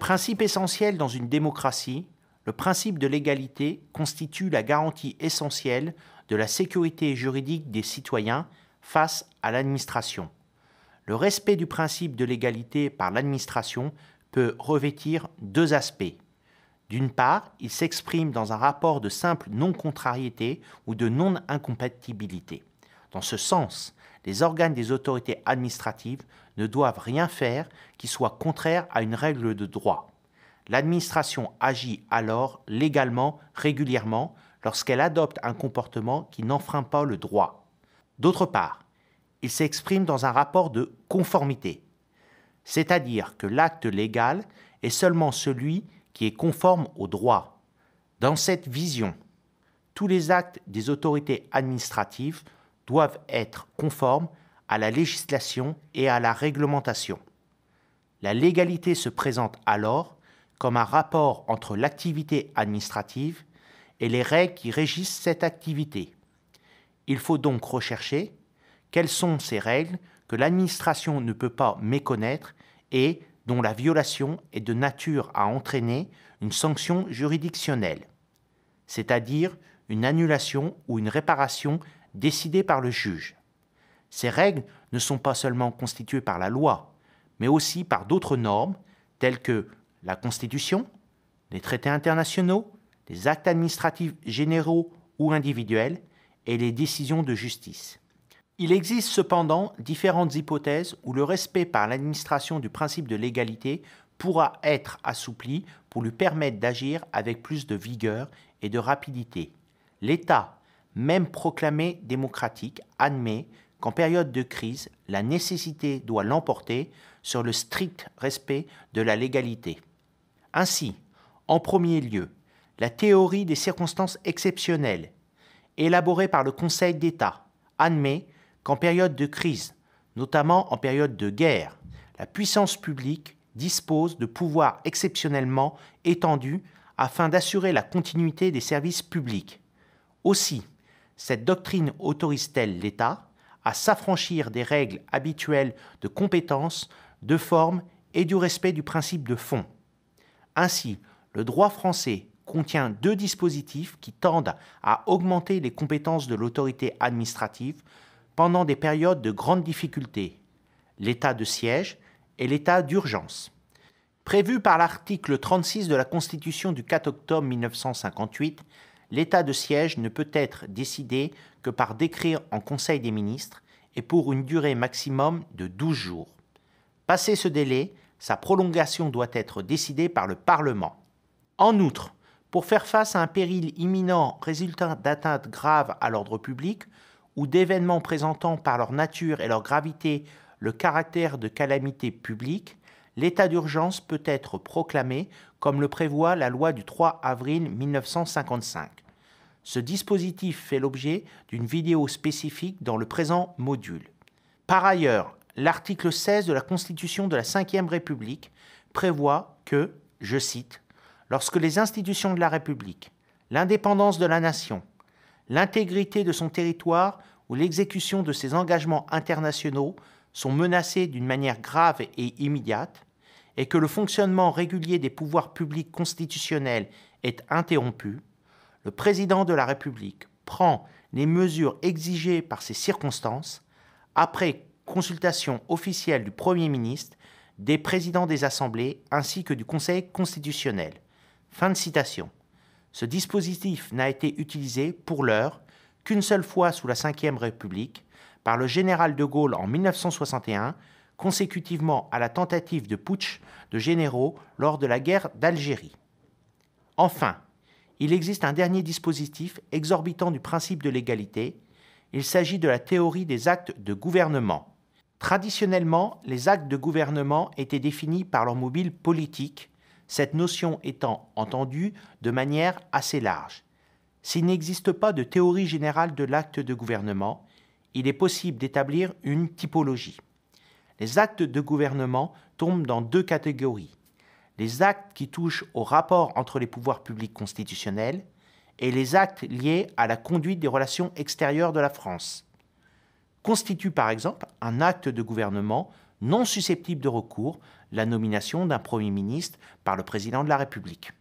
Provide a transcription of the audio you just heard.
Principe essentiel dans une démocratie, le principe de l'égalité constitue la garantie essentielle de la sécurité juridique des citoyens face à l'administration. Le respect du principe de l'égalité par l'administration peut revêtir deux aspects. D'une part, il s'exprime dans un rapport de simple non-contrariété ou de non-incompatibilité. Dans ce sens, les organes des autorités administratives ne doivent rien faire qui soit contraire à une règle de droit. L'administration agit alors légalement, régulièrement, lorsqu'elle adopte un comportement qui n'enfreint pas le droit. D'autre part, il s'exprime dans un rapport de conformité, c'est-à-dire que l'acte légal est seulement celui qui est conforme au droit. Dans cette vision, tous les actes des autorités administratives doivent être conformes à la législation et à la réglementation. La légalité se présente alors comme un rapport entre l'activité administrative et les règles qui régissent cette activité. Il faut donc rechercher quelles sont ces règles que l'administration ne peut pas méconnaître et dont la violation est de nature à entraîner une sanction juridictionnelle, c'est-à-dire une annulation ou une réparation décidée par le juge. Ces règles ne sont pas seulement constituées par la loi, mais aussi par d'autres normes telles que la Constitution, les traités internationaux, les actes administratifs généraux ou individuels et les décisions de justice. Il existe cependant différentes hypothèses où le respect par l'administration du principe de l'égalité pourra être assoupli pour lui permettre d'agir avec plus de vigueur et de rapidité. L'État, même proclamé démocratique, admet qu'en période de crise, la nécessité doit l'emporter sur le strict respect de la légalité. Ainsi, en premier lieu, la théorie des circonstances exceptionnelles, élaborée par le Conseil d'État, admet qu'en période de crise, notamment en période de guerre, la puissance publique dispose de pouvoirs exceptionnellement étendus afin d'assurer la continuité des services publics. Aussi, cette doctrine autorise-t-elle l'État à s'affranchir des règles habituelles de compétence, de forme et du respect du principe de fond. Ainsi, le droit français contient deux dispositifs qui tendent à augmenter les compétences de l'autorité administrative pendant des périodes de grande difficulté, l'état de siège et l'état d'urgence. Prévu par l'article 36 de la Constitution du 4 octobre 1958, l'état de siège ne peut être décidé que par décret en Conseil des ministres et pour une durée maximum de 12 jours. Passé ce délai, sa prolongation doit être décidée par le Parlement. En outre, pour faire face à un péril imminent résultant d'atteintes graves à l'ordre public ou d'événements présentant par leur nature et leur gravité le caractère de calamité publique, l'état d'urgence peut être proclamé comme le prévoit la loi du 3 avril 1955. Ce dispositif fait l'objet d'une vidéo spécifique dans le présent module. Par ailleurs, l'article 16 de la Constitution de la Ve République prévoit que, je cite, « Lorsque les institutions de la République, l'indépendance de la nation, l'intégrité de son territoire ou l'exécution de ses engagements internationaux sont menacées d'une manière grave et immédiate, et que le fonctionnement régulier des pouvoirs publics constitutionnels est interrompu, le président de la République prend les mesures exigées par ces circonstances après consultation officielle du Premier ministre, des présidents des assemblées ainsi que du Conseil constitutionnel. » Fin de citation. Ce dispositif n'a été utilisé, pour l'heure, qu'une seule fois sous la Ve République, par le général de Gaulle en 1961, consécutivement à la tentative de putsch de généraux lors de la guerre d'Algérie. Enfin, il existe un dernier dispositif exorbitant du principe de l'égalité. Il s'agit de la théorie des actes de gouvernement. Traditionnellement, les actes de gouvernement étaient définis par leur mobile politique, cette notion étant entendue de manière assez large. S'il n'existe pas de théorie générale de l'acte de gouvernement, il est possible d'établir une typologie. Les actes de gouvernement tombent dans deux catégories. Les actes qui touchent au rapport entre les pouvoirs publics constitutionnels et les actes liés à la conduite des relations extérieures de la France. Constitue par exemple un acte de gouvernement non susceptible de recours la nomination d'un Premier ministre par le Président de la République.